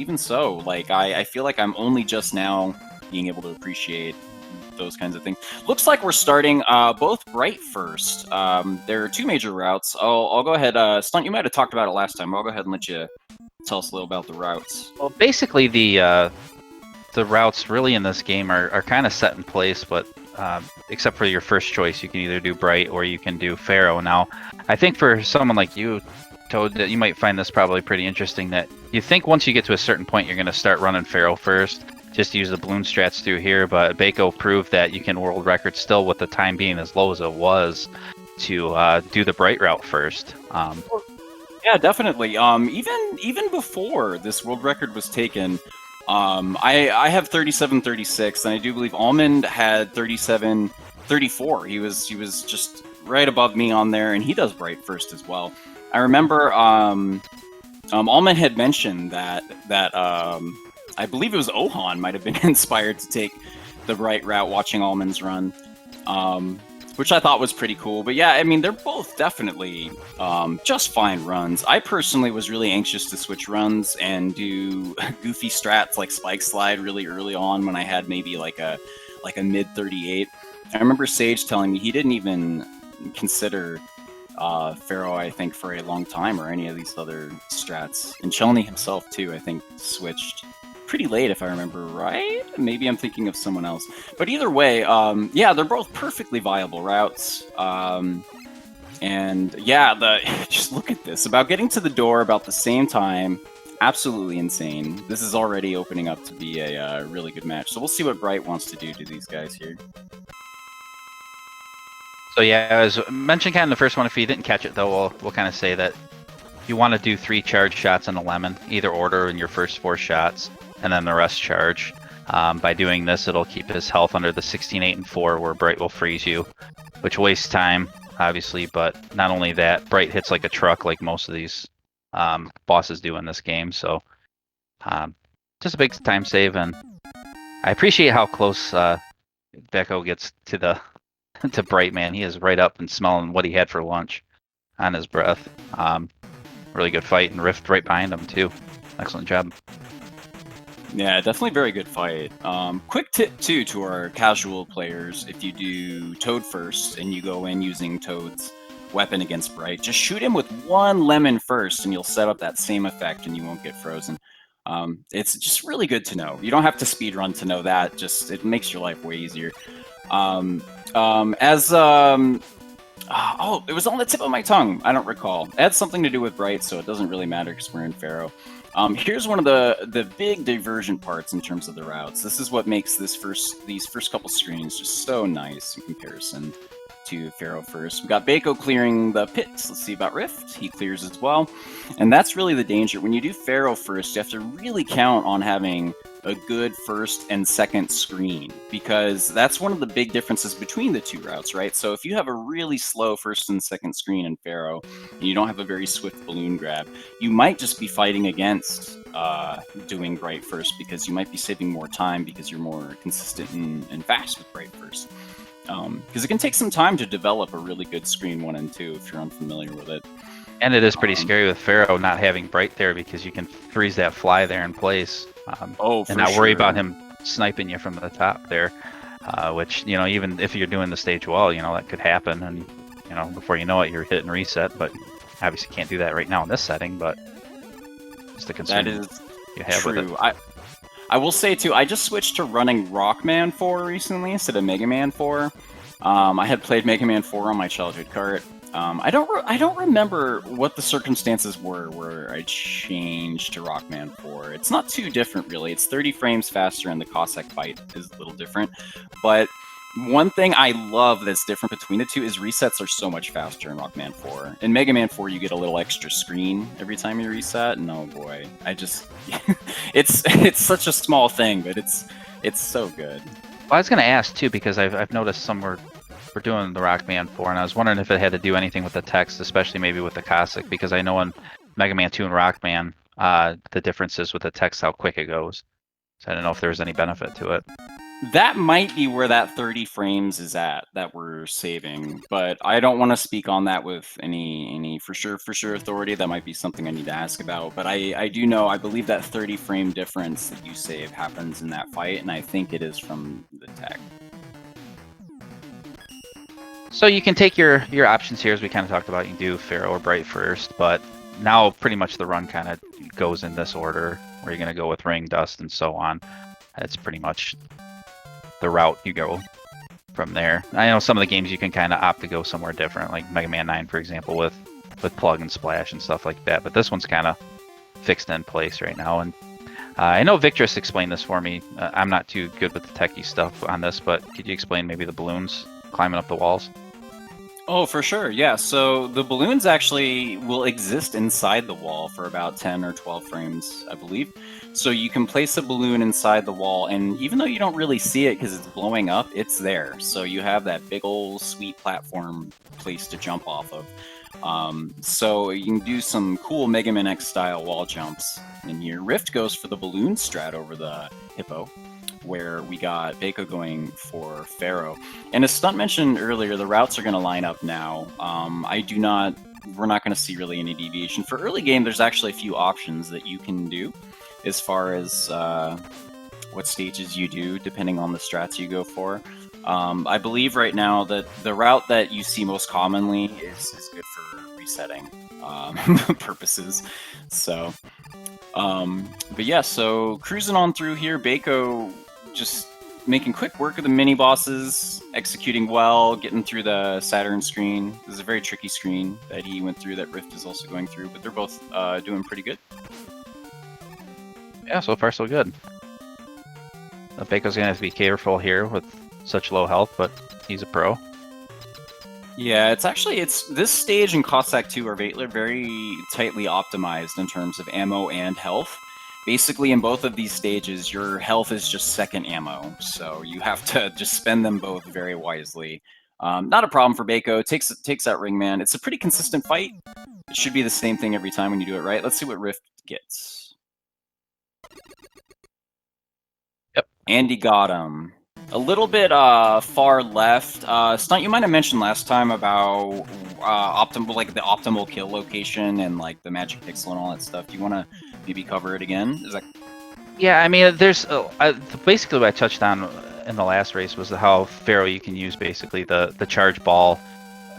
even so, like I feel like I'm only just now being able to appreciate those kinds of things. Looks like we're starting both bright first. There are two major routes. I'll go ahead. Stunt, you might have talked about it last time. I'll go ahead and let you tell us a little about the routes. Well, basically the routes really in this game are kind of set in place, but except for your first choice, you can either do bright or you can do Pharaoh. Now, I think for someone like you, Toad, that you might find this probably pretty interesting, that you think once you get to a certain point you're going to start running Pharaoh first, just use the balloon strats through here, but Beco proved that you can world record still with the time being as low as it was to do the bright route first. Yeah, definitely. Even before this world record was taken, I have 37:36, and I do believe Almond had 37:34. He was just right above me on there, and he does bright first as well. I remember Almond had mentioned that I believe it was Ohan might have been inspired to take the bright route watching Almond's run, which I thought was pretty cool. But yeah, I mean, they're both definitely just fine runs. I personally was really anxious to switch runs and do goofy strats like Spike Slide really early on when I had maybe like a mid 38. I remember Sage telling me he didn't even consider Pharaoh, I think, for a long time, or any of these other strats. And Chelney himself too, I think, switched pretty late, if I remember right. Maybe I'm thinking of someone else. But either way, yeah, they're both perfectly viable routes. And yeah, just look at this. About getting to the door about the same time. Absolutely insane. This is already opening up to be a really good match. So we'll see what Bright wants to do to these guys here. So yeah, as mentioned kind of the first one, if you didn't catch it though, we'll kind of say that you want to do 3 charge shots on a lemon, either order in your first 4 shots, and then the rest charge. By doing this, it'll keep his health under the 16, 8, and 4, where Bright will freeze you, which wastes time, obviously, but not only that, Bright hits like a truck like most of these bosses do in this game, so just a big time save, and I appreciate how close Beco gets to to Bright, man. He is right up and smelling what he had for lunch on his breath. Really good fight, and Rift right behind him too. Excellent job. Yeah, definitely very good fight. Quick tip too to our casual players: if you do Toad first and you go in using Toad's weapon against Bright, just shoot him with 1 lemon first, and you'll set up that same effect, and you won't get frozen. It's just really good to know. You don't have to speedrun to know that. Just it makes your life way easier. Oh, it was on the tip of my tongue. I don't recall. It had something to do with Bright, so it doesn't really matter because we're in Pharaoh. Here's one of the big diversion parts in terms of the routes. This is what makes these first couple screens just so nice in comparison to Pharaoh first. We got Beco clearing the pits. Let's see about Rift. He clears as well. And that's really the danger. When you do Pharaoh first, you have to really count on having a good first and second screen, because that's one of the big differences between the two routes, right? So if you have a really slow first and second screen in Pharaoh, and you don't have a very swift balloon grab, you might just be fighting against doing Bright first, because you might be saving more time because you're more consistent and fast with Bright first. Because it can take some time to develop a really good screen 1 and 2 if you're unfamiliar with it. And it is pretty scary with Pharaoh not having Bright there, because you can freeze that fly there in place. And not worry about him sniping you from the top there, which, you know, even if you're doing the stage well, you know, that could happen, and, you know, before you know it, you're hitting reset. But obviously can't do that right now in this setting, but it's the concern that is you have true. with it. I will say too, I just switched to running Rockman 4 recently instead of Mega Man 4. I had played Mega Man 4 on my childhood cart. I don't remember what the circumstances were where I changed to Rockman 4. It's not too different, really. It's 30 frames faster, and the Cossack fight is a little different. But one thing I love that's different between the two is resets are so much faster in Rockman 4. In Mega Man 4, you get a little extra screen every time you reset, and oh boy, it's such a small thing, but it's so good. Well, I was going to ask too, because I've noticed somewhere we're doing the Rockman 4, and I was wondering if it had to do anything with the text, especially maybe with the Cossack, because I know in Mega Man 2 and Rockman, the difference is with the text how quick it goes. So I don't know if there's any benefit to it. That might be where that 30 frames is at that we're saving, but I don't want to speak on that with any for sure authority. That might be something I need to ask about. But I do know, I believe that 30 frame difference that you save happens in that fight, and I think it is from the tech. So you can take your options here, as we kind of talked about. You can do Pharaoh or Bright first, but now pretty much the run kind of goes in this order, where you're going to go with Ring, Dust, and so on. That's pretty much the route you go from there. I know some of the games you can kind of opt to go somewhere different, like Mega Man 9, for example, with Plug and Splash and stuff like that. But this one's kind of fixed in place right now. And I know Victress explained this for me. I'm not too good with the techie stuff on this, but could you explain maybe the balloons climbing up the walls? Oh, for sure. Yeah. So the balloons actually will exist inside the wall for about 10 or 12 frames, I believe. So you can place a balloon inside the wall, and even though you don't really see it because it's blowing up, it's there. So you have that big old sweet platform place to jump off of. So you can do some cool Mega Man X style wall jumps in here. Rift goes for the balloon strat over the Hippo, where we got beco going for Pharaoh. And as Stunt mentioned earlier, the routes are going to line up now. We're not going to see really any deviation. For early game, there's actually a few options that you can do as far as what stages you do, depending on the strats you go for. I believe right now that the route that you see most commonly is good for resetting purposes. So, but yeah, so cruising on through here, beco just making quick work of the mini bosses, executing well, getting through the Saturn screen. This is a very tricky screen that he went through, that Rift is also going through, but they're both doing pretty good. Yeah, so far so good. Beco's gonna have to be careful here with such low health, but he's a pro. Yeah, it's this stage and Cossack 2 are very tightly optimized in terms of ammo and health. Basically, in both of these stages, your health is just second ammo, so you have to just spend them both very wisely. Not a problem for beco. Takes that Ringman. It's a pretty consistent fight. It should be the same thing every time when you do it right. Let's see what Rift gets. Yep. Andy got him. A little bit far left. Stunt, you might have mentioned last time about the optimal kill location and like the magic pixel and all that stuff. Do you want to maybe cover it again? Is that... Yeah, I mean, there's basically what I touched on in the last race was how Pharaoh you can use basically the charge ball.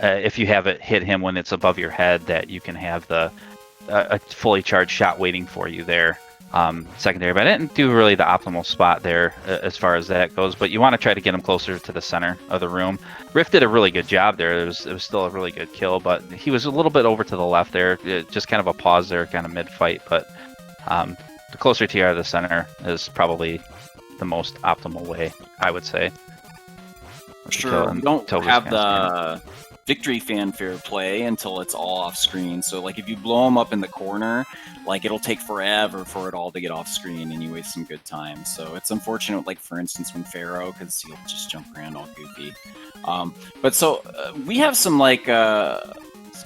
If you have it hit him when it's above your head, that you can have a fully charged shot waiting for you there. Secondary, but I didn't do really the optimal spot there as far as that goes, but you want to try to get him closer to the center of the room. Rift did a really good job there. It was still a really good kill, but he was a little bit over to the left there, just kind of a pause there kind of mid-fight, but the closer to you are to the center is probably the most optimal way, I would say. Sure, we don't have the victory fanfare play until it's all off screen. So like if you blow them up in the corner, like it'll take forever for it all to get off screen and you waste some good time. So it's unfortunate, like for instance when Pharaoh, because he'll just jump around all goofy. But so we have some like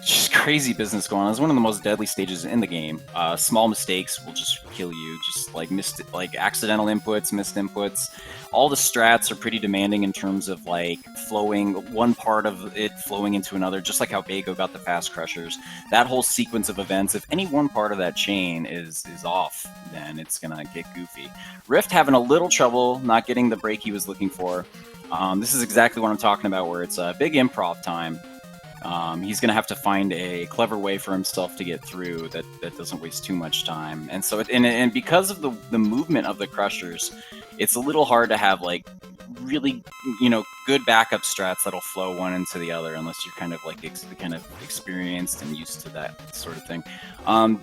just crazy business going on. It's one of the most deadly stages in the game. Small mistakes will just kill you. Just like accidental inputs, missed inputs. All the strats are pretty demanding in terms of like flowing one part of it flowing into another, just like how beco got the fast crushers. That whole sequence of events, if any one part of that chain is off, then it's gonna get goofy. Rift having a little trouble not getting the break he was looking for. This is exactly what I'm talking about, where it's a big improv time. He's going to have to find a clever way for himself to get through that doesn't waste too much time. And so, and because of the movement of the crushers, it's a little hard to have like really, good backup strats that'll flow one into the other unless you're kind of like experienced and used to that sort of thing.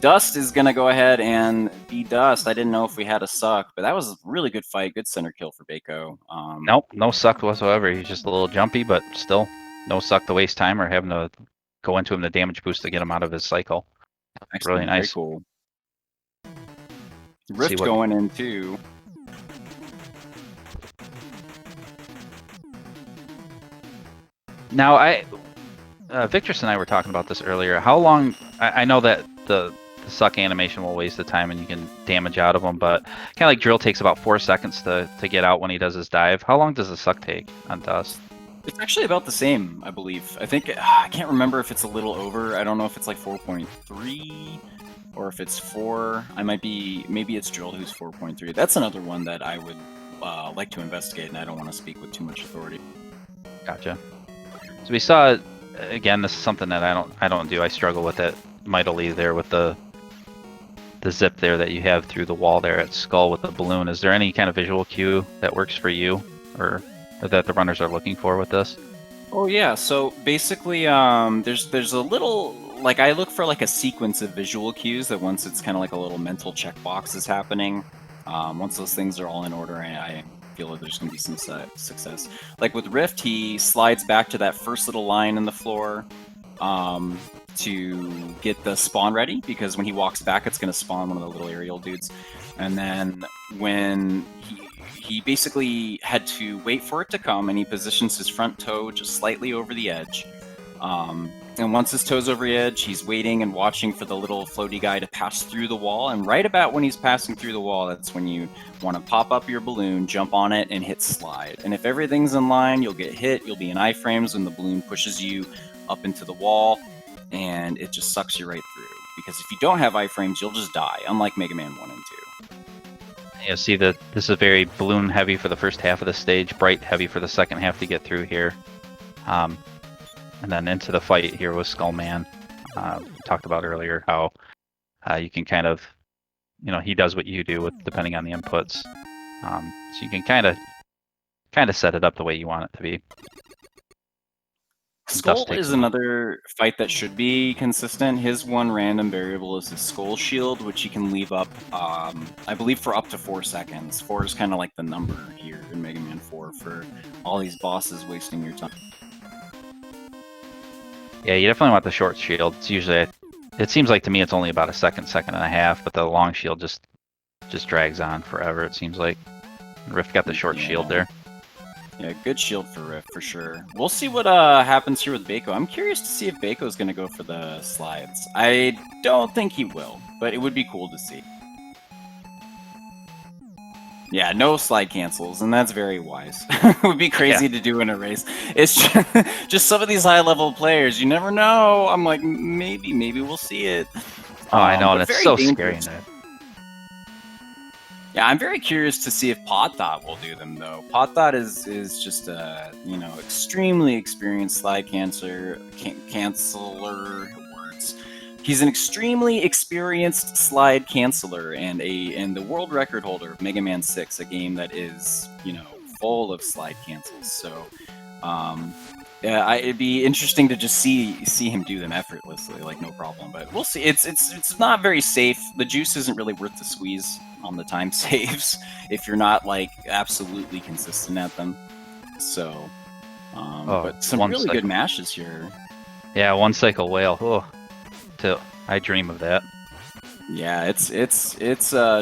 Dust is going to go ahead and be Dust. I didn't know if we had a suck, but that was a really good fight. Good center kill for beco. Nope, no suck whatsoever. He's just a little jumpy, but still no suck to waste time or having to go into him the damage boost to get him out of his cycle. Excellent, really nice. Very cool. Rift going in too. Now, Victress and I were talking about this earlier. How long? I know that the the suck animation will waste the time and you can damage out of them, but kind of like drill takes about 4 seconds to get out when he does his dive. How long does the suck take on dust? It's actually about the same, I believe. I think I can't remember if it's a little over. I don't know if it's like 4.3 or if it's 4. I might be, maybe it's Drill who's 4.3. That's another one that I would like to investigate, and I don't want to speak with too much authority. Gotcha. So we saw, again, this is something that I don't do. I struggle with it mightily there with the zip there that you have through the wall there at Skull with the balloon. Is there any kind of visual cue that works for you, or that the runners are looking for with this? Oh yeah, so basically, there's a little, like, I look for like a sequence of visual cues that once it's kind of like a little mental checkbox is happening. Once those things are all in order, I feel that there's going to be some success. Like with Rift, he slides back to that first little line in the floor to get the spawn ready, because when he walks back, it's going to spawn one of the little aerial dudes. And then when he basically had to wait for it to come, and he positions his front toe just slightly over the edge. And once his toe's over the edge, he's waiting and watching for the little floaty guy to pass through the wall. And right about when he's passing through the wall, that's when you want to pop up your balloon, jump on it, and hit slide. And if everything's in line, you'll get hit. You'll be in iframes when the balloon pushes you up into the wall, and it just sucks you right through. Because if you don't have iframes, you'll just die, unlike Mega Man 1 and 2. You see that this is very balloon heavy for the first half of the stage, bright heavy for the second half to get through here. And then into the fight here with Skullman. We talked about earlier how you can kind of, he does what you do with depending on the inputs. So you can kind of set it up the way you want it to be. Skull is another fight that should be consistent. His one random variable is his Skull Shield, which he can leave up, I believe, for up to 4 seconds. 4 is kind of like the number here in Mega Man 4 for all these bosses wasting your time. Yeah, you definitely want the short shield. It's usually, it seems like to me it's only about a second and a half, but the long shield just drags on forever, it seems like. Rift got the short shield there. Yeah, good shield for Rift, for sure. We'll see what happens here with Beco. I'm curious to see if Beco's going to go for the slides. I don't think he will, but it would be cool to see. Yeah, no slide cancels, and that's very wise. It would be crazy to do in a race. It's just some of these high-level players, you never know. I'm like, maybe we'll see it. Oh, I know, and it's so scary in that. Yeah, I'm very curious to see if Podthought will do them, though. Podthought is just a, extremely experienced slide canceller. He's an extremely experienced slide canceller and the world record holder of Mega Man 6, a game that is, full of slide cancels. So, yeah, it'd be interesting to just see him do them effortlessly, like no problem. But we'll see. It's not very safe. The juice isn't really worth the squeeze on the time saves if you're not like absolutely consistent at them. So, but some really good mashes here. Yeah, one cycle whale. Oh. I dream of that. Yeah, it's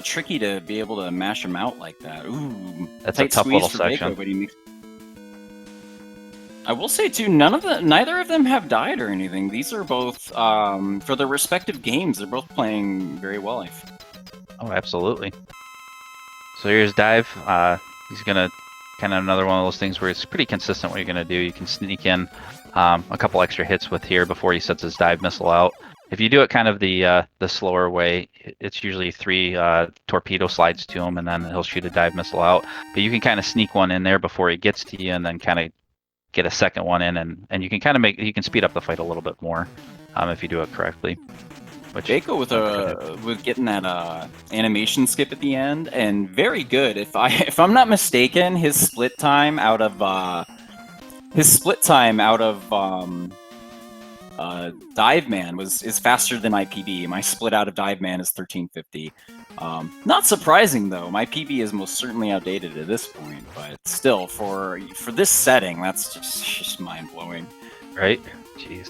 tricky to be able to mash him out like that. Ooh, that's a tough little section. Beco, I will say too, neither of them have died or anything. These are both for their respective games. They're both playing very well. Oh, absolutely. So here's Dive. He's gonna kind of another one of those things where it's pretty consistent what you're gonna do. You can sneak in a couple extra hits with here before he sets his dive missile out. If you do it kind of the slower way, it's usually 3 torpedo slides to him, and then he'll shoot a dive missile out. But you can kind of sneak one in there before he gets to you, and then kind of get a second one in, and you can kind of you can speed up the fight a little bit more if you do it correctly. Beco with getting that animation skip at the end, and very good. If I'm not mistaken, his split time out of Dive Man is faster than my PB. My split out of Dive Man is 1350. Not surprising though. My PB is most certainly outdated at this point, but still for this setting, that's just mind blowing. Right? Jeez.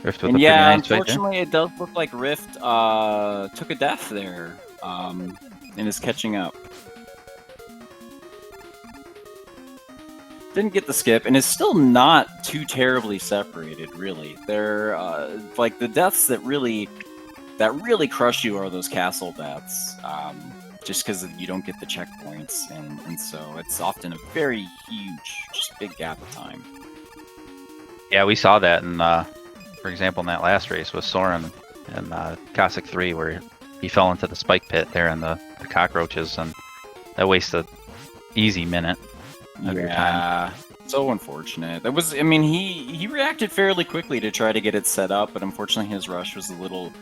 Rift with and yeah, nice unfortunately, it does look like Rift took a death there, and is catching up. didn't get the skip, and is still not too terribly separated. Really, they're like the deaths that really crush you are those castle deaths. Just because you don't get the checkpoints, and so it's often a very huge, just big gap of time. Yeah, we saw that, in, for example, in that last race with Soren and Cossack 3, where he fell into the spike pit there in the cockroaches, and that wasted easy minute of your time. So unfortunate. That was, I mean, he reacted fairly quickly to try to get it set up, but unfortunately his rush was a little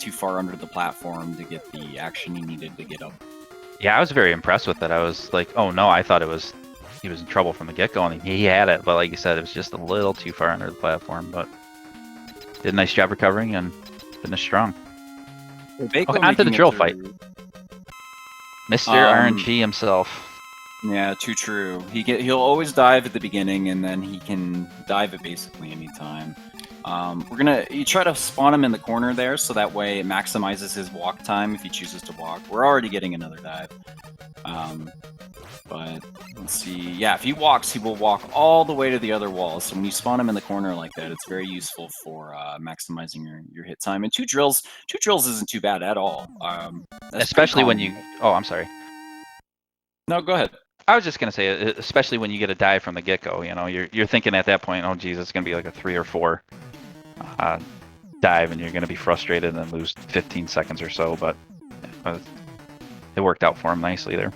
too far under the platform to get the action he needed to get up. Yeah, I was very impressed with it. I was like, oh no, I thought he was in trouble from the get-go, and he had it, but like you said, it was just a little too far under the platform, but did a nice job recovering and finished strong. Okay, on to the drill fight. Mr. RNG himself. Yeah, too true. He'll always dive at the beginning, and then he can dive at basically any time. You try to spawn him in the corner there, so that way it maximizes his walk time if he chooses to walk. We're already getting another dive. But let's see. Yeah, if he walks, he will walk all the way to the other wall. So when you spawn him in the corner like that, it's very useful for maximizing your hit time. And two drills isn't too bad at all. Especially when you. Oh, I'm sorry. No, go ahead. I was just gonna say, especially when you get a dive from the get-go, you know, you're thinking at that point, oh geez, it's gonna be like a 3 or 4 dive, and you're gonna be frustrated and lose 15 seconds or so. But it worked out for him nicely there.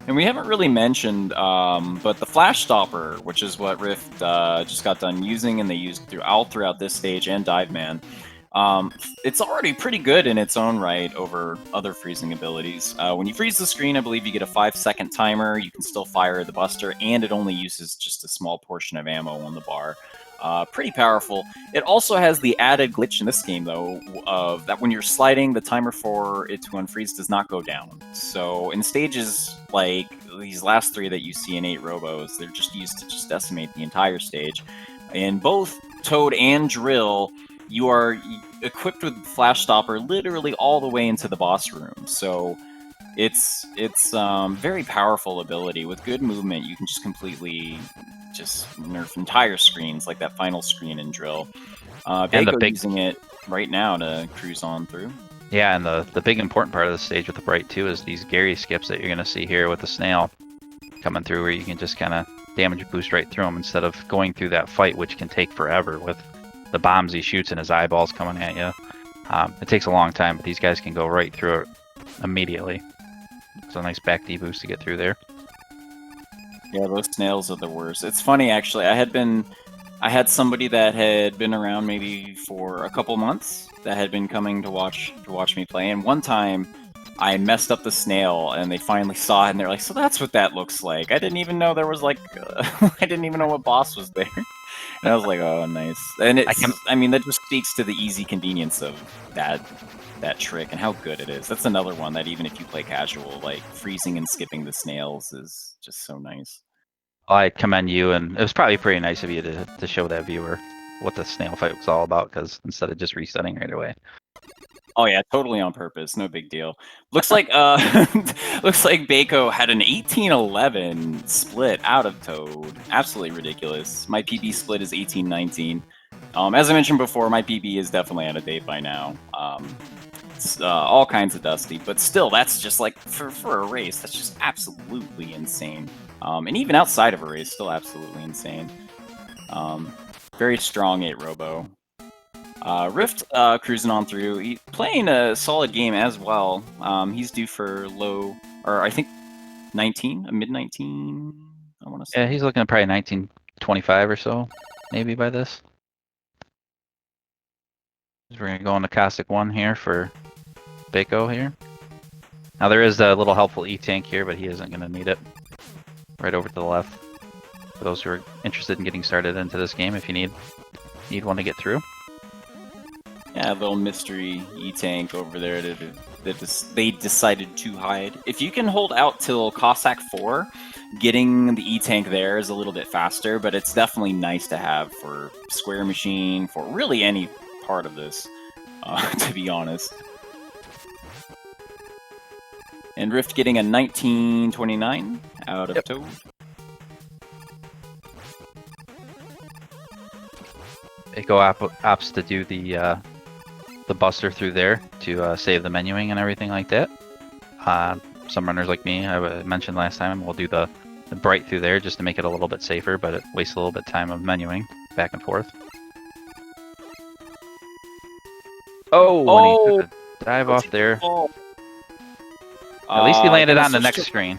And we haven't really mentioned, but the flash stopper, which is what Rift just got done using, and they used throughout this stage and Dive Man. It's already pretty good in its own right over other freezing abilities. When you freeze the screen, I believe you get a 5-second timer. You can still fire the Buster, and it only uses just a small portion of ammo on the bar. Pretty powerful. It also has the added glitch in this game, though, of that when you're sliding, the timer for it to unfreeze does not go down. So in stages like these last 3 that you see in 8 Robos, they're just used to just decimate the entire stage. In both Toad and Drill, you are equipped with Flash Stopper literally all the way into the boss room. So it's very powerful ability. With good movement, you can just completely just nerf entire screens, like that final screen in Drill. Beco using it right now to cruise on through. Yeah, and the big important part of the stage with the Bright too is these Gary skips that you're going to see here with the snail coming through, where you can just kind of damage boost right through them instead of going through that fight, which can take forever with the bombs he shoots and his eyeballs coming at you. It takes a long time, but these guys can go right through it immediately. It's a nice back D boost to get through there. Yeah, those snails are the worst. It's funny, actually. I had somebody that had been around maybe for a couple months that had been coming to watch me play, and one time I messed up the snail, and they finally saw it, and they're like, "So that's what that looks like." I didn't even know there was like, I didn't even know what boss was there. And I was like, "Oh, nice." And I mean, that just speaks to the easy convenience of that trick and how good it is. That's another one that even if you play casual, like freezing and skipping the snails is just so nice. I commend you, and it was probably pretty nice of you to show that viewer what the snail fight was all about, because instead of just resetting right away. Oh yeah, totally on purpose. No big deal. Looks like looks like beco had an 18-11 split out of Toad. Absolutely ridiculous. My PB split is 18-19. As I mentioned before, my PB is definitely out of date by now. It's all kinds of dusty, but still, that's just like for a race, that's just absolutely insane. And even outside of a race, still absolutely insane. Very strong 8 Robo. Rift cruising on through, playing a solid game as well. He's due for low, or I think 19, a mid 19. I want to say. Yeah, he's looking at probably 1925 or so, maybe by this. We're gonna go on the Cossack 1 here for beco here. Now there is a little helpful E-tank here, but he isn't gonna need it. Right over to the left. For those who are interested in getting started into this game, if you need one to get through. Yeah, a little mystery E-tank over there that they decided to hide. If you can hold out till Cossack 4, getting the E-tank there is a little bit faster, but it's definitely nice to have for Square Machine, for really any part of this, to be honest. And Rift getting a 1929 out of Toad. Beco opts to do the buster through there to save the menuing and everything like that. Some runners like me, I mentioned last time, will do the bright through there just to make it a little bit safer, but it wastes a little bit of time of menuing back and forth. Oh, and he took a dive off there. At least he landed on the next screen.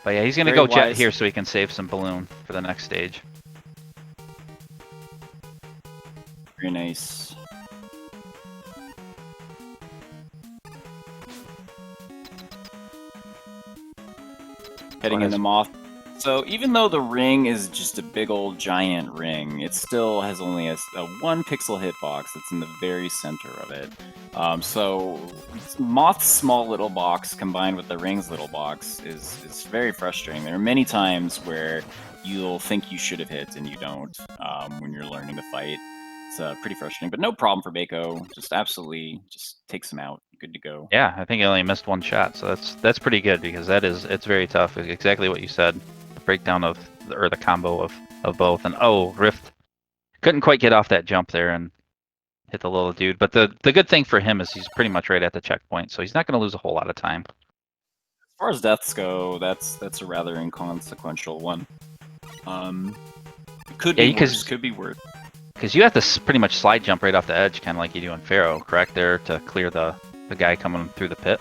But yeah, he's going to go jet here so he can save some balloon for the next stage. Very nice. Heading into Moth. So even though the ring is just a big old giant ring, it still has only a 1 pixel hitbox that's in the very center of it. So Moth's small little box combined with the ring's little box is very frustrating. There are many times where you'll think you should have hit and you don't when you're learning to fight. It's pretty frustrating, but no problem for Beco. Just absolutely just takes him out. Good to go. Yeah, I think he only missed 1 shot, so that's pretty good because it's very tough. Exactly what you said. The breakdown of or the combo of both. And oh, Rift couldn't quite get off that jump there and hit the little dude. But the good thing for him is he's pretty much right at the checkpoint, so he's not going to lose a whole lot of time. As far as deaths go, that's a rather inconsequential one. It could be worse. Could be worse. Because you have to pretty much slide jump right off the edge, kind of like you do in Pharaoh, correct? There to clear the guy coming through the pit.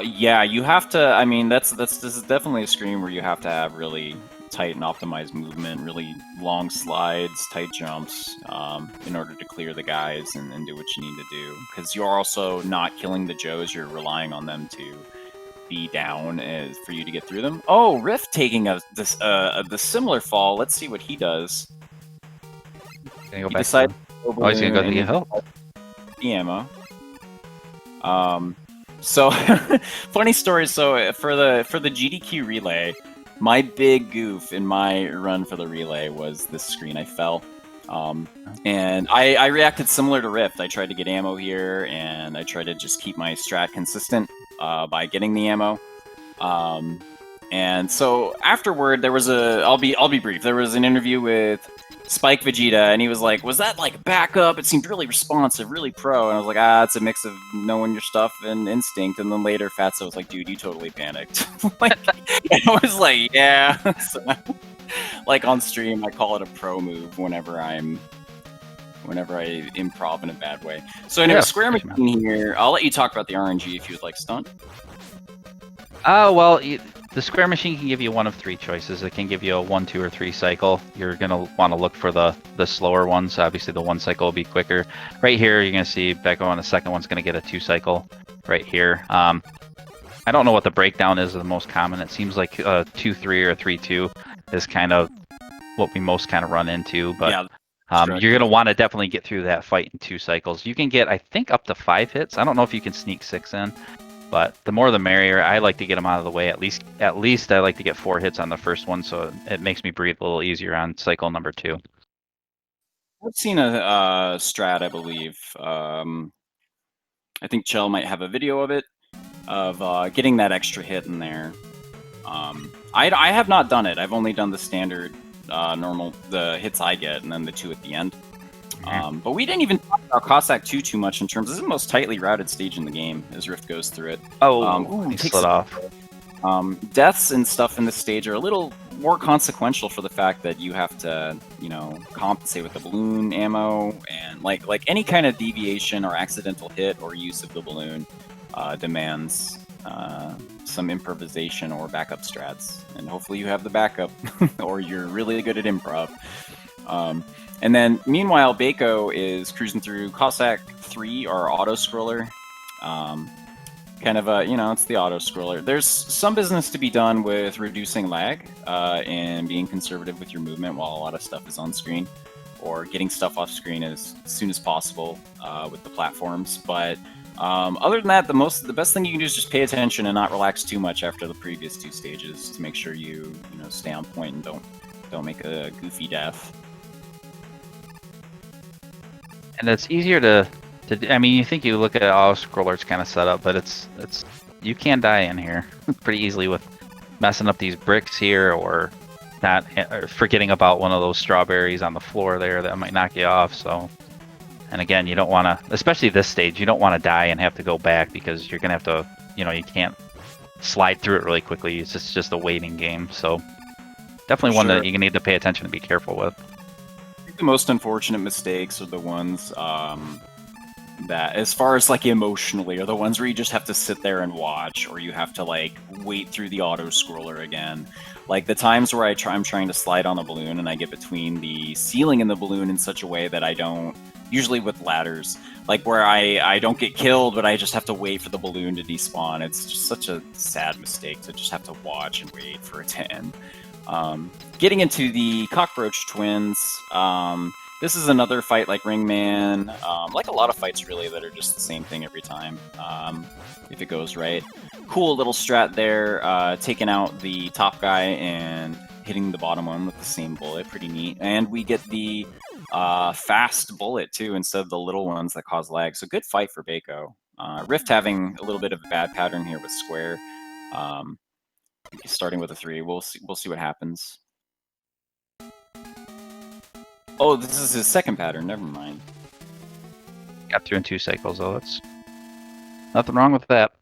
Yeah, you have to. I mean, this is definitely a screen where you have to have really tight and optimized movement, really long slides, tight jumps, in order to clear the guys and do what you need to do. Because you're also not killing the Joes; you're relying on them to be down for you to get through them. Oh, Rift taking the similar fall. Let's see what he does. He decides. Oh, he's gonna go to get help. The ammo. So funny story. So for the GDQ relay, my big goof in my run for the relay was this screen. I fell, and I reacted similar to Rift. I tried to get ammo here, and I tried to just keep my strat consistent by getting the ammo. And so afterward, there was I'll be brief. There was an interview with Spike Vegeta, and he was like, was that like backup? It seemed really responsive, really pro. And I was like, it's a mix of knowing your stuff and instinct. And then later Fatso was like, dude, you totally panicked. Like, I was like, yeah. So, like on stream, I call it a pro move whenever I improv in a bad way. So anyway, Square Machine here, I'll let you talk about the RNG if you would like, Stunt. Well, the Square Machine can give you one of 3 choices. It can give you a 1, 2, or 3 cycle. You're going to want to look for the slower ones. Obviously, the 1 cycle will be quicker. Right here, you're going to see Beco on the second one's going to get a 2 cycle right here. I don't know what the breakdown is of the most common. It seems like 2-3 or 3-2 is kind of what we most kind of run into. But yeah, you're going to want to definitely get through that fight in 2 cycles. You can get, I think, up to 5 hits. I don't know if you can sneak 6 in. But the more the merrier. I like to get them out of the way. At least I like to get 4 hits on the first one, so it makes me breathe a little easier on cycle number 2. I've seen a strat, I believe. I think Chell might have a video of it, of getting that extra hit in there. I have not done it. I've only done the standard normal, the hits I get, and then the 2 at the end. But we didn't even talk about Cossack 2 too much in terms of this is the most tightly routed stage in the game as Rift goes through it. He slid off. Deaths and stuff in this stage are a little more consequential for the fact that you have to, compensate with the balloon ammo, and like any kind of deviation or accidental hit or use of the balloon demands some improvisation or backup strats. And hopefully you have the backup or you're really good at improv. And then, meanwhile, Beco is cruising through Cossack 3, our auto-scroller. Kind of it's the auto-scroller. There's some business to be done with reducing lag and being conservative with your movement while a lot of stuff is on screen, or getting stuff off screen as soon as possible with the platforms. But other than that, the best thing you can do is just pay attention and not relax too much after the previous 2 stages to make sure you stay on point and don't make a goofy death. And it's easier to I mean, you think you look at auto scroller, it's kind of set up, but it's you can die in here pretty easily with messing up these bricks here, or not forgetting about one of those strawberries on the floor there that might knock you off. So, and again, you don't want to, especially this stage, you don't want to die and have to go back because you're gonna have to, you can't slide through it really quickly. It's just a waiting game. So definitely one that you need to pay attention and be careful with. I think the most unfortunate mistakes are the ones that, as far as like emotionally, are the ones where you just have to sit there and watch, or you have to like wait through the auto scroller again. Like the times where I'm trying to slide on a balloon and I get between the ceiling and the balloon in such a way that I don't, usually with ladders, like where I don't get killed, but I just have to wait for the balloon to despawn. It's just such a sad mistake to just have to watch and wait for it to end. Getting into the cockroach twins, this is another fight like Ringman, like a lot of fights really that are just the same thing every time, if it goes right. Cool little strat there, taking out the top guy and hitting the bottom one with the same bullet, pretty neat. And we get the fast bullet too, instead of the little ones that cause lag. So good fight for beco. Rift having a little bit of a bad pattern here with Square. Starting with a 3, we'll see what happens. Oh, this is his second pattern. Never mind. Got through in 2 cycles, though. That's nothing wrong with that.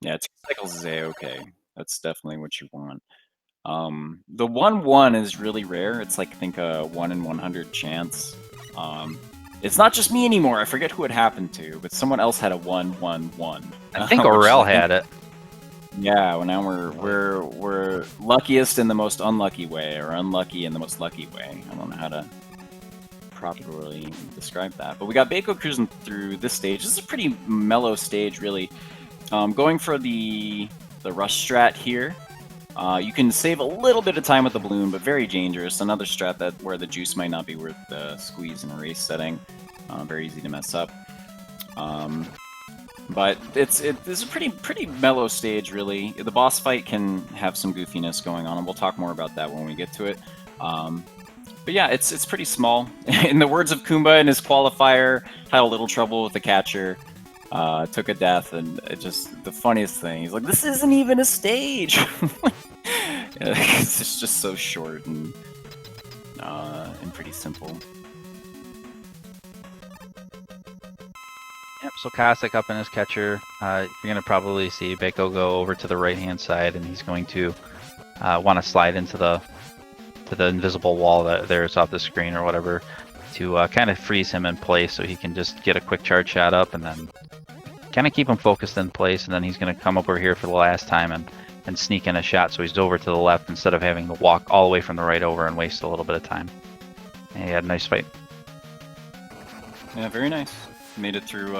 Yeah, 2 cycles is a-okay. That's definitely what you want. The 1-1 is really rare. It's like, I think, a 1 in 100 chance. It's not just me anymore. I forget who it happened to, but someone else had a 1-1-1. I think Aurel had it. Yeah, well now we're luckiest in the most unlucky way, or unlucky in the most lucky way. I don't know how to properly describe that. But we got beco cruising through this stage. This is a pretty mellow stage, really. Going for the rush strat here. You can save a little bit of time with the balloon, but very dangerous. Another strat that where the juice might not be worth the squeeze in a race setting. Very easy to mess up. But it's a pretty mellow stage, really. The boss fight can have some goofiness going on, and we'll talk more about that when we get to it. But yeah, it's pretty small. In the words of Kumba in his qualifier, had a little trouble with the catcher. Took a death, and it just, the funniest thing, he's like, this isn't even a stage! It's just so short and pretty simple. Yep, so Cossack up in his catcher. You're going to probably see beco go over to the right-hand side, and he's going to want to slide into the invisible wall that there's off the screen or whatever to kind of freeze him in place so he can just get a quick charge shot up and then kind of keep him focused in place, and then he's going to come over here for the last time and sneak in a shot so he's over to the left instead of having to walk all the way from the right over and waste a little bit of time. And he had a nice fight. Yeah, very nice. Made it through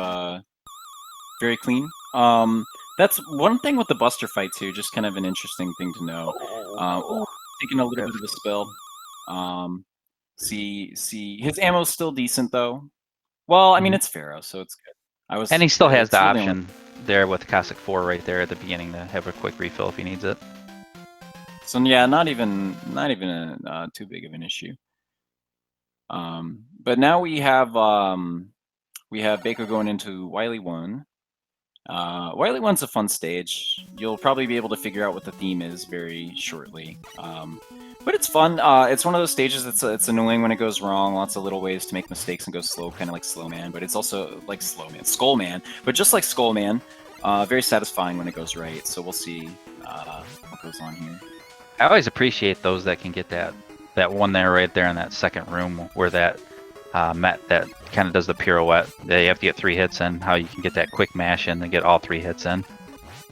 very clean. That's one thing with the Buster fight too, just kind of an interesting thing to know. Taking a little bit of a spill. See, his ammo's still decent though. Well, I mean it's Pharaoh, so it's good. And he still has the option there with Cossack 4 right there at the beginning to have a quick refill if he needs it. So yeah, not even a, too big of an issue. But now we have beco going into Wily 1. Wily 1's a fun stage. You'll probably be able to figure out what the theme is very shortly. But it's fun. It's one of those stages that's it's annoying when it goes wrong. Lots of little ways to make mistakes and go slow, kind of like Slow Man. But it's also like Skull Man. But just like Skull Man, very satisfying when it goes right. So we'll see what goes on here. I always appreciate those that can get that one there right there in that second room where that Met that kind of does the pirouette. They have to get 3 hits in. How you can get that quick mash in and get all 3 hits in.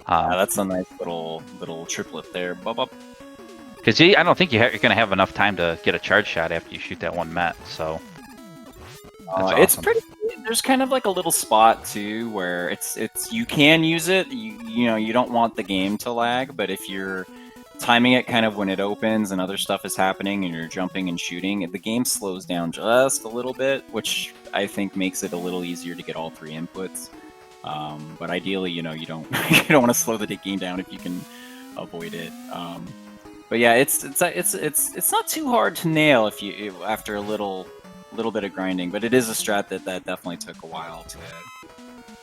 That's a nice little triplet there. Because I don't think you're going to have enough time to get a charge shot after you shoot that one Met. So awesome. It's pretty. There's kind of like a little spot too where it's you can use it. You know you don't want the game to lag, but if you're timing it kind of when it opens and other stuff is happening and you're jumping and shooting, the game slows down just a little bit, which I think makes it a little easier to get all 3 inputs. But ideally, you don't you don't want to slow the game down if you can avoid it. But yeah, it's not too hard to nail after a little bit of grinding. But it is a strat that definitely took a while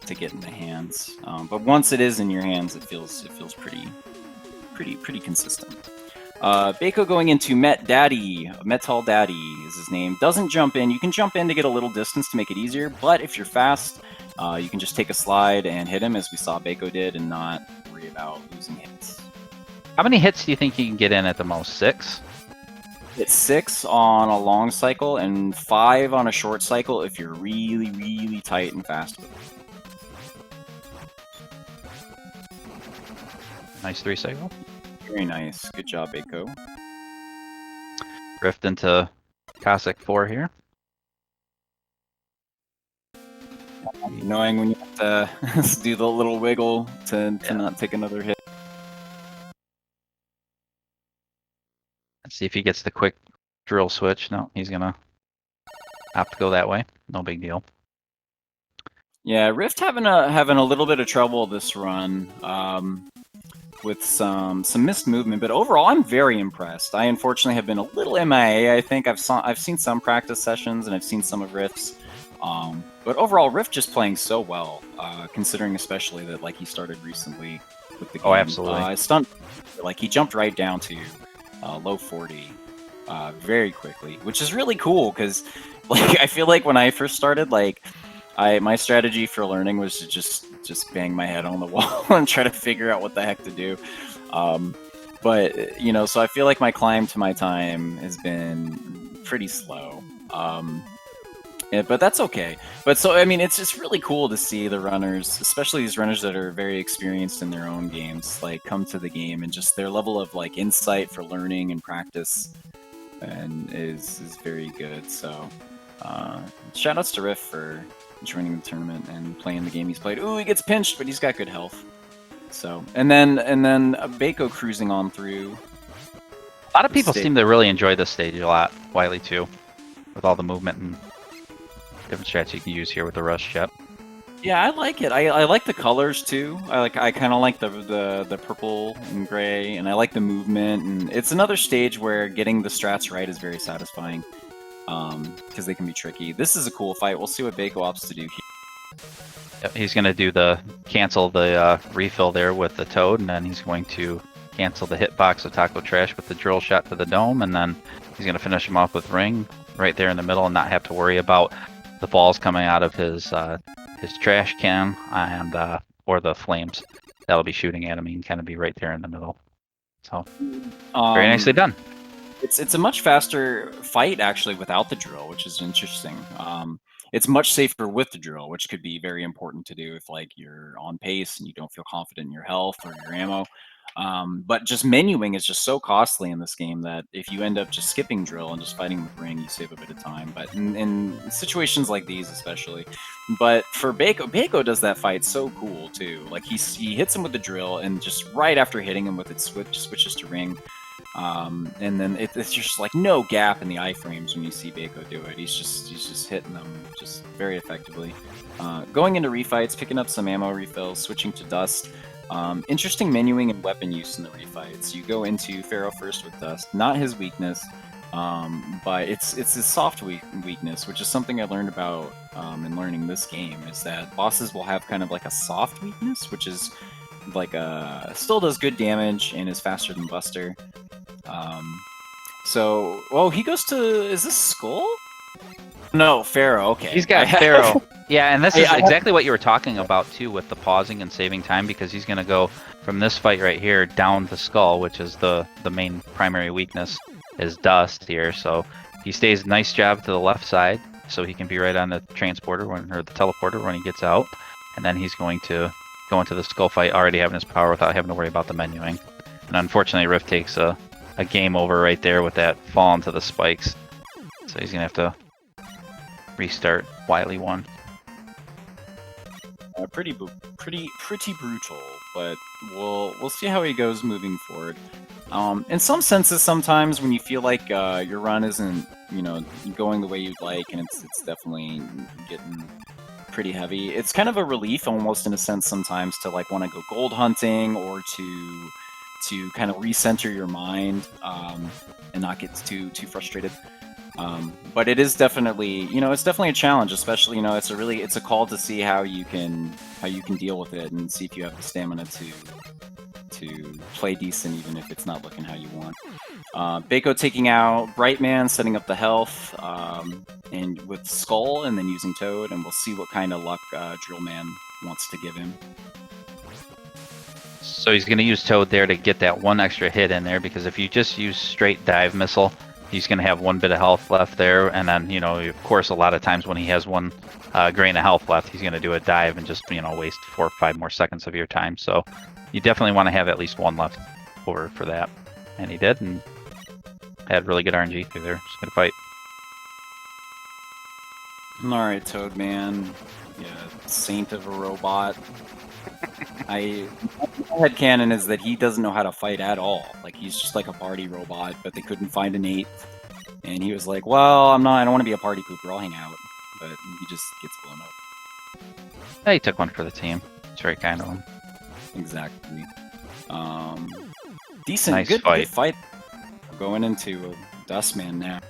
to get in the hands. But once it is in your hands, it feels pretty pretty consistent. Beco going into Metal Daddy is his name. Doesn't jump in. You can jump in to get a little distance to make it easier, but if you're fast, you can just take a slide and hit him, as we saw Beco did, and not worry about losing hits. How many hits do you think you can get in at the most? 6? It's 6 on a long cycle and 5 on a short cycle if you're really tight and fast with it. Nice 3 cycle. Very nice. Good job, Beco. Rift into Cossack 4 here. Knowing when you have to do the little wiggle to not take another hit. Let's see if he gets the quick drill switch. No, he's gonna have to go that way. No big deal. Yeah, Rift having a little bit of trouble this run with some missed movement, but overall I'm very impressed. I unfortunately have been a little MIA. I think I've seen some practice sessions and I've seen some of Rift's, but overall Rift just playing so well, considering especially that like he started recently with the game. Oh, absolutely. Stunt, like he jumped right down to low 40 very quickly, which is really cool because like I feel like when I first started, like my strategy for learning was to just bang my head on the wall and try to figure out what the heck to do. But you know, so I feel like my climb to my time has been pretty slow. But that's okay. But so I mean, it's just really cool to see the runners, especially these runners that are very experienced in their own games, like come to the game and just their level of like insight for learning and practice, and is very good. So shout outs to Riff for joining the tournament and playing the game he's played. Ooh, he gets pinched, but he's got good health. So and then Beco cruising on through. A lot of people seem to really enjoy this stage a lot, Wiley too, with all the movement and different strats you can use here with the rush jet. Yeah, I like it. I like the colors too. I kind of like the purple and gray, and I like the movement. And it's another stage where getting the strats right is very satisfying, because they can be tricky. This is a cool fight. We'll see what Beco opts to do here. Yep, he's going to do cancel the refill there with the Toad, and then he's going to cancel the hitbox of Taco Trash with the drill shot to the dome, and then he's going to finish him off with Ring right there in the middle and not have to worry about the balls coming out of his trash can and or the flames that'll be shooting at him. He can kind of be right there in the middle. So very nicely done. It's a much faster fight actually without the drill, which is interesting. It's much safer with the drill, which could be very important to do if like you're on pace and you don't feel confident in your health or your ammo. But just menuing is just so costly in this game that if you end up just skipping drill and just fighting with Ring, you save a bit of time. But in situations like these especially. But for Beco does that fight so cool too. Like he hits him with the drill, and just right after hitting him with it, switches to Ring. And then it's just like no gap in the iframes when you see Beco do it. He's just hitting them just very effectively. Going into refights, picking up some ammo refills, switching to Dust. Interesting menuing and weapon use in the refights. You go into Pharaoh first with Dust, not his weakness, but it's his soft weakness, which is something I learned about in learning this game, is that bosses will have kind of like a soft weakness, which is like still does good damage and is faster than Buster. So he goes to, is this Skull? No, Pharaoh. Okay, he's got Pharaoh. Yeah, and this is exactly what you were talking about too, with the pausing and saving time, because he's going to go from this fight right here down to Skull, which is the main primary weakness is Dust here. So he stays nice job to the left side, so he can be right on the transporter or the teleporter when he gets out, and then he's going to go into the Skull fight already having his power without having to worry about the menuing. And unfortunately, Rift takes a game over right there with that fall into the spikes, so he's going to have to restart Wily 1. Pretty brutal, but we'll see how he goes moving forward. In some senses, sometimes when you feel like your run isn't going the way you'd like, and it's definitely getting pretty heavy, it's kind of a relief almost in a sense sometimes to like want to go gold hunting or to kind of recenter your mind and not get too frustrated. But it is definitely, it's definitely a challenge, especially, it's a call to see how you can deal with it and see if you have the stamina to to play decent even if it's not looking how you want. Beco taking out Brightman, setting up the health, and with Skull, and then using Toad, and we'll see what kind of luck Drillman wants to give him. So he's going to use Toad there to get that one extra hit in there, because if you just use straight dive missile, he's going to have one bit of health left there, and then, you know, of course, a lot of times when he has one grain of health left, he's going to do a dive and just, you know, waste 4 or 5 more seconds of your time. So you definitely want to have at least one left for that. And he did, and had really good RNG through there. Just going to fight. Alright, Toadman. Yeah, saint of a robot. My headcanon is that he doesn't know how to fight at all. Like, he's just like a party robot, but they couldn't find an 8th. And he was like, well, I don't want to be a party pooper, I'll hang out. But he just gets blown up. Yeah, he took one for the team. It's very kind of him. Exactly. Decent, Nice good fight. fight. Going into Dustman now.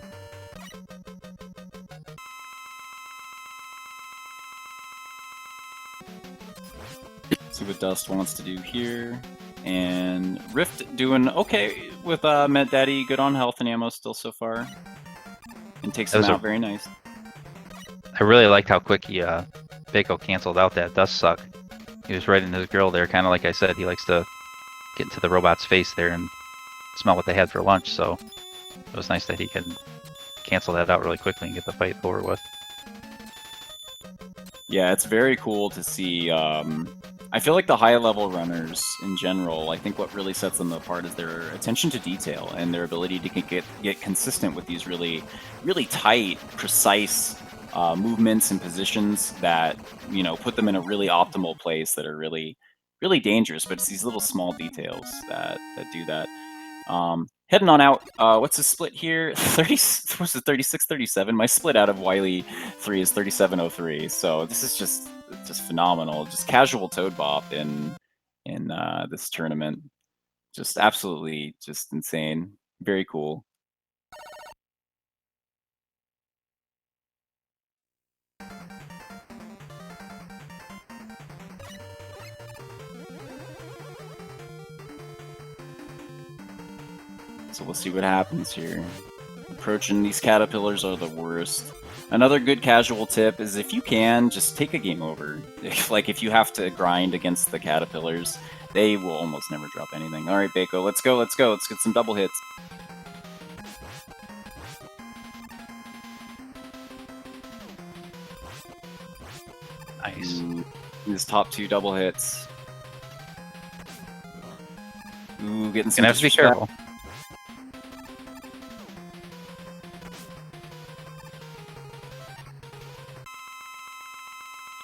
See what Dust wants to do here. And Rift doing okay with Met Daddy, good on health and ammo still so far. And takes him out, very nice. I really liked how quick he Beco canceled out that Dust Suck. He was right in his grill there, kind of like I said. He likes to get into the robot's face there and smell what they had for lunch, so it was nice that he could cancel that out really quickly and get the fight over with. Yeah, it's very cool to see. I feel like the high-level runners in general, I think what really sets them apart is their attention to detail and their ability to get consistent with these really, really tight, precise movements and positions that, you know, put them in a really optimal place that are really, really dangerous. But it's these little small details that do that. Heading on out, what's the split here? 30, what's it, 36-37? My split out of Wily 3 is 37-03. So this is just phenomenal. Just casual Toad Bop in this tournament. Just absolutely just insane. Very cool. So we'll see what happens here. Approaching these caterpillars are the worst. Another good casual tip is if you can, just take a game over. If you have to grind against the caterpillars, they will almost never drop anything. All right, Beco, let's go, let's go. Let's get some double hits. Nice. Ooh, his top 2 double hits. Ooh, getting some. Gonna have to be careful.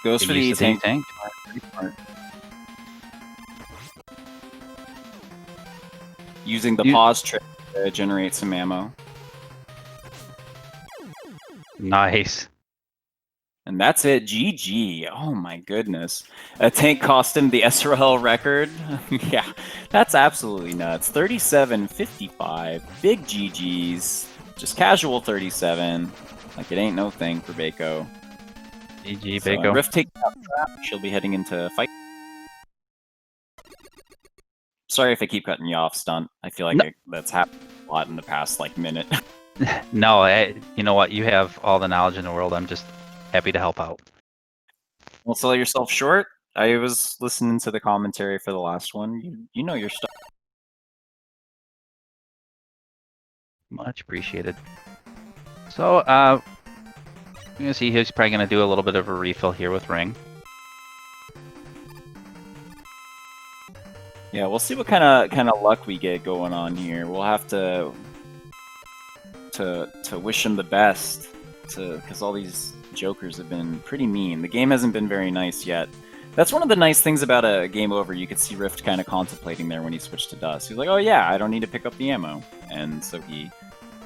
Goes for the tank. Using the pause trick to generate some ammo. Nice. And that's it. GG. Oh my goodness. A tank cost him the SRL record. Yeah, that's absolutely nuts. 37-55. Big GGs. Just casual 37. Like it ain't no thing for Beco. GG, So, Beco. Rift takes out Trap. She'll be heading into fight. Sorry if I keep cutting you off, Stunt. I feel like that's happened a lot in the past minute. No, you know what? You have all the knowledge in the world. I'm just happy to help out. Don't sell yourself short. I was listening to the commentary for the last one. You know your stuff. Much appreciated. So, you're gonna see he's probably gonna do a little bit of a refill here with Ring. Yeah, we'll see what kind of luck we get going on here. We'll have to wish him the best, because all these jokers have been pretty mean. The game hasn't been very nice yet. That's one of the nice things about a game over. You could see Rift kind of contemplating there when he switched to Dust. He's like, oh yeah, I don't need to pick up the ammo. And so he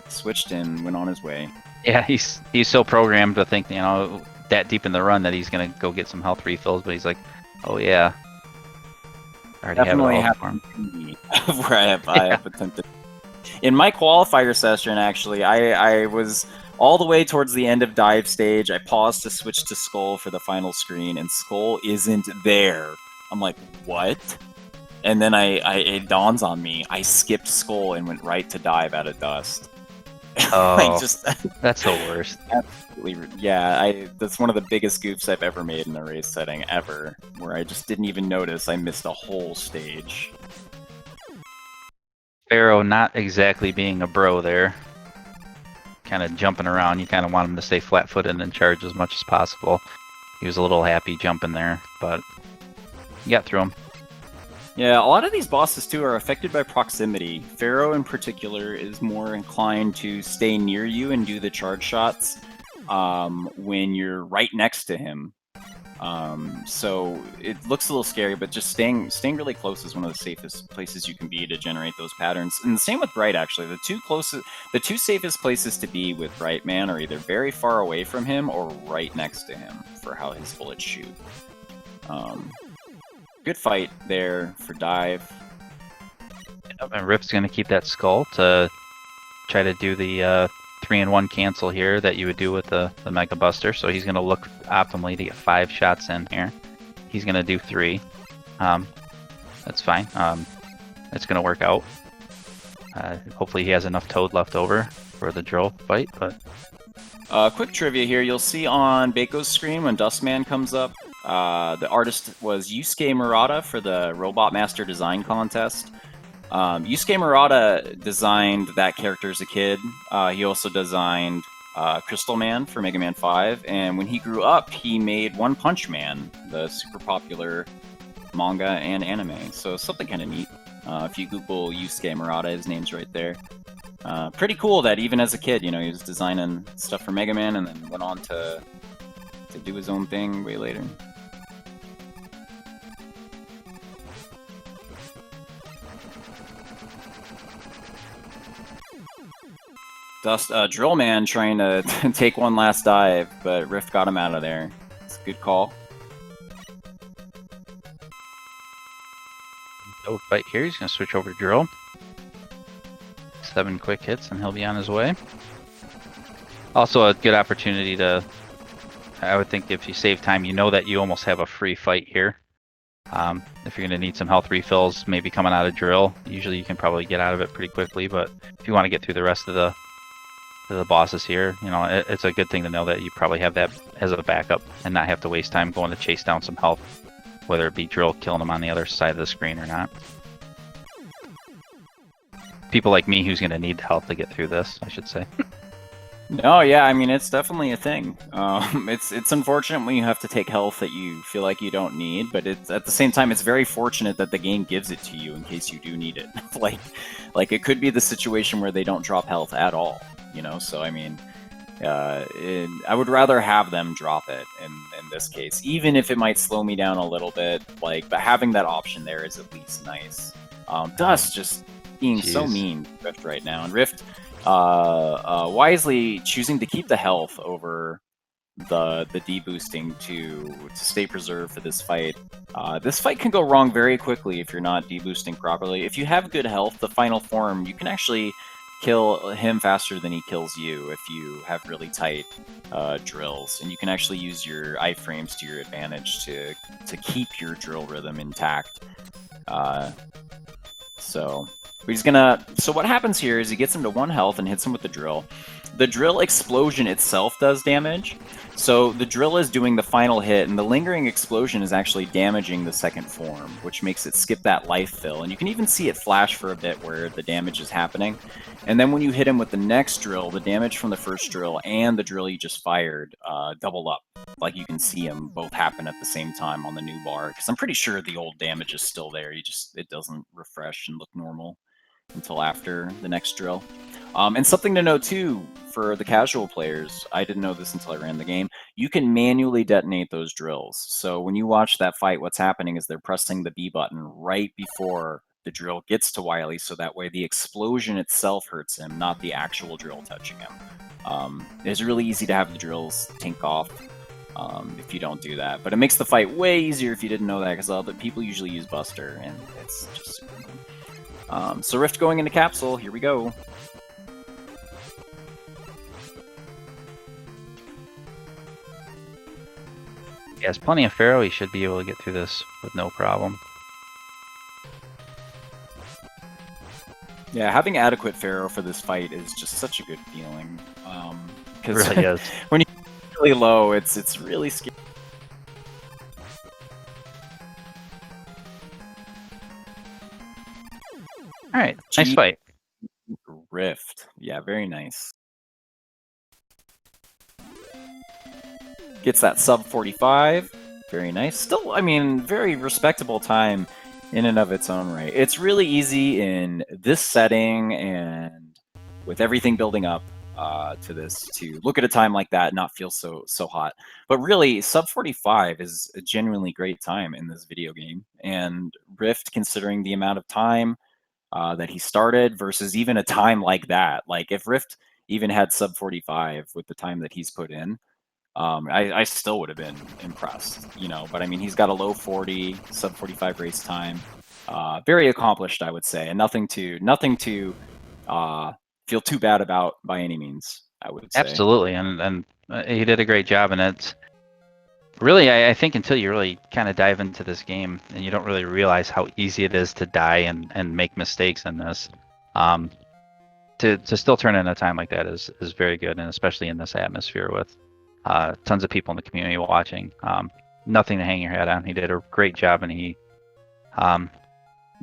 switched and went on his way. Yeah, he's so programmed to think, you know, that deep in the run that he's gonna go get some health refills, but he's like, oh yeah, I already Definitely have it all for him. happened to me, where I have attempted. In my qualifier session, actually, I was all the way towards the end of dive stage. I paused to switch to Skull for the final screen, and Skull isn't there. I'm like, what? And then it dawns on me, I skipped Skull and went right to dive out of dust. Oh, just that's the worst. absolutely, yeah, that's one of the biggest goofs I've ever made in a race setting ever, where I just didn't even notice I missed a whole stage. Pharaoh not exactly being a bro there. Kind of jumping around. You kind of want him to stay flat-footed and charge as much as possible. He was a little happy jumping there, but you got through him. Yeah, a lot of these bosses too are affected by proximity. Pharaoh in particular is more inclined to stay near you and do the charge shots when you're right next to him. So it looks a little scary, but just staying really close is one of the safest places you can be to generate those patterns. And the same with Bright, actually. The two safest places to be with Bright Man are either very far away from him or right next to him for how his bullets shoot. Good fight there for dive. And Rip's going to keep that skull to try to do the 3-in-1 cancel here that you would do with the Mega Buster. So he's going to look optimally to get 5 shots in here. He's going to do 3. That's fine. It's going to work out. Hopefully he has enough Toad left over for the drill fight. But quick trivia here. You'll see on Beco's screen when Dustman comes up, the artist was Yusuke Murata for the Robot Master Design Contest. Yusuke Murata designed that character as a kid. He also designed Crystal Man for Mega Man 5, and when he grew up, he made One Punch Man, the super popular manga and anime. So something kind of neat. If you Google Yusuke Murata, his name's right there. Pretty cool that even as a kid, he was designing stuff for Mega Man and then went on to do his own thing way later. Drill Man trying to take one last dive, but Rift got him out of there. It's a good call. no fight here. He's going to switch over to Drill. 7 quick hits and he'll be on his way. Also a good opportunity to, I would think if you save time, you know that you almost have a free fight here. If you're going to need some health refills, maybe coming out of Drill, usually you can probably get out of it pretty quickly, but if you want to get through the rest of the bosses here, it's a good thing to know that you probably have that as a backup and not have to waste time going to chase down some health, whether it be Drill killing them on the other side of the screen or not. People like me who's going to need health to get through this, I should say. No, yeah, I mean, it's definitely a thing. It's unfortunate when you have to take health that you feel like you don't need, but it's at the same time, it's very fortunate that the game gives it to you in case you do need it. like it could be the situation where they don't drop health at all, So I mean, I would rather have them drop it in this case, even if it might slow me down a little bit. But having that option there is at least nice. Dust just being so mean to Rift right now, and Rift wisely choosing to keep the health over the deboosting to stay preserved for this fight. This fight can go wrong very quickly if you're not deboosting properly. If you have good health, the final form, you can actually kill him faster than he kills you if you have really tight drills, and you can actually use your iframes to your advantage to keep your drill rhythm intact. So what happens here is he gets him to 1 health and hits him with the drill. The drill explosion itself does damage, so the drill is doing the final hit, and the lingering explosion is actually damaging the second form, which makes it skip that life fill. And you can even see it flash for a bit where the damage is happening. And then when you hit him with the next drill, the damage from the first drill and the drill you just fired double up. Like you can see them both happen at the same time on the new bar, because I'm pretty sure the old damage is still there. It doesn't refresh and look normal until after the next drill. And something to note too, for the casual players, I didn't know this until I ran the game, you can manually detonate those drills. So when you watch that fight, what's happening is they're pressing the B button right before the drill gets to Wily, so that way the explosion itself hurts him, not the actual drill touching him. It's really easy to have the drills tink off if you don't do that, but it makes the fight way easier if you didn't know that, because other people usually use Buster, and it's just super cool. So Rift going into Capsule, here we go. He has plenty of Pharaoh. He should be able to get through this with no problem. Yeah, having adequate Pharaoh for this fight is just such a good feeling. Because Really is. when you get really low, it's really scary. All right, nice fight. Rift. Yeah, very nice. Gets that sub 45. Very nice. Still, I mean, very respectable time in and of its own right. It's really easy in this setting and with everything building up to this to look at a time like that and not feel so hot. But really, sub 45 is a genuinely great time in this video game. And Rift, considering the amount of time that he started versus even a time like that, like if Rift even had sub 45 with the time that he's put in, I still would have been impressed, you know. But I mean, he's got a low 40, sub 45 race time. Very accomplished, I would say, and nothing to feel too bad about by any means, I would say. Absolutely, and he did a great job, and it's really, I think until you really kind of dive into this game and you don't really realize how easy it is to die and make mistakes in this, to still turn in a time like that is very good, and especially in this atmosphere with tons of people in the community watching. Nothing to hang your head on. He did a great job, and he,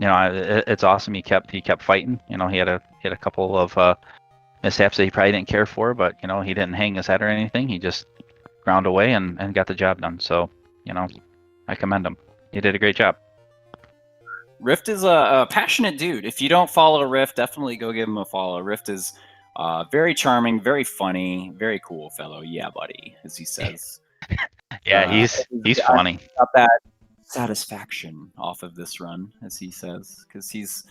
it's awesome. He kept fighting. You know, he had a couple of mishaps that he probably didn't care for, but you know, he didn't hang his head or anything. He just ground away and got the job done. So, you know, I commend him. He did a great job. Rift is a passionate dude. If you don't follow Rift, definitely go give him a follow. Rift is very charming, very funny, very cool fellow. Yeah, buddy, as he says. Yeah, he's funny. Got that satisfaction off of this run, as he says, because he's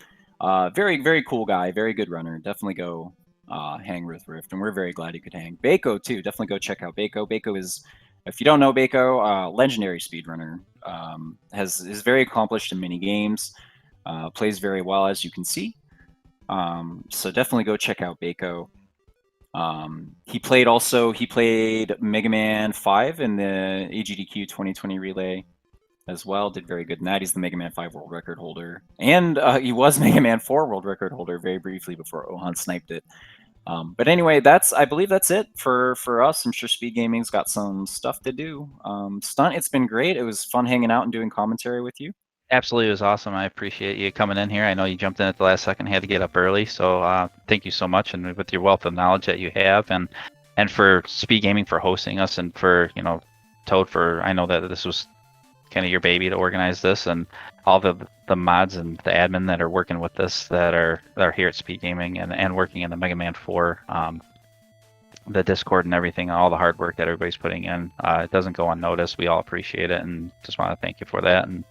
very cool guy, very good runner. Definitely go hang with Rift, and we're very glad he could hang. Beco too. Definitely go check out Beco. Beco is, if you don't know Beco, legendary speedrunner. Is very accomplished in many games. Plays very well, as you can see. So definitely go check out Beco. He played Mega Man 5 in the AGDQ 2020 relay as well. Did very good in that. He's the Mega Man 5 world record holder. And he was Mega Man 4 world record holder very briefly before Ohan sniped it. But anyway, I believe that's it for us. I'm sure SpeedGaming's got some stuff to do. Stunt, it's been great. It was fun hanging out and doing commentary with you. Absolutely, it was awesome. I appreciate you coming in here. I know you jumped in at the last second, had to get up early, so thank you so much. And with your wealth of knowledge that you have, and for SpeedGaming for hosting us, and for, you know, Toad for, I know that this was kind of your baby to organize this, and all the mods and the admin that are working with this, that are here at SpeedGaming and working in the Mega Man 4, the Discord and everything, all the hard work that everybody's putting in. It doesn't go unnoticed. We all appreciate it, and just want to thank you for that, and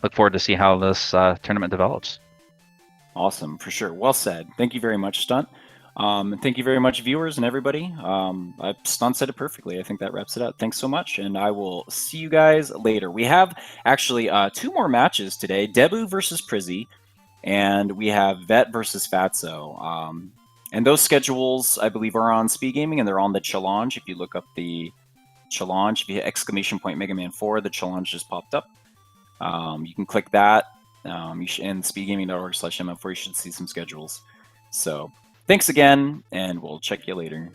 look forward to see how this tournament develops. Awesome, for sure. Well said. Thank you very much, Stunt. And thank you very much, viewers and everybody. Stunt said it perfectly. I think that wraps it up. Thanks so much, and I will see you guys later. We have actually 2 more matches today: Debu versus Prizzy, and we have Vet versus Fatso. And those schedules, I believe, are on SpeedGaming, and they're on the challenge. If you look up the challenge, if you hit ! Mega Man 4, the challenge just popped up. You can click that. You should, and speedgaming.org/MF4, you should see some schedules. So thanks again, and we'll check you later.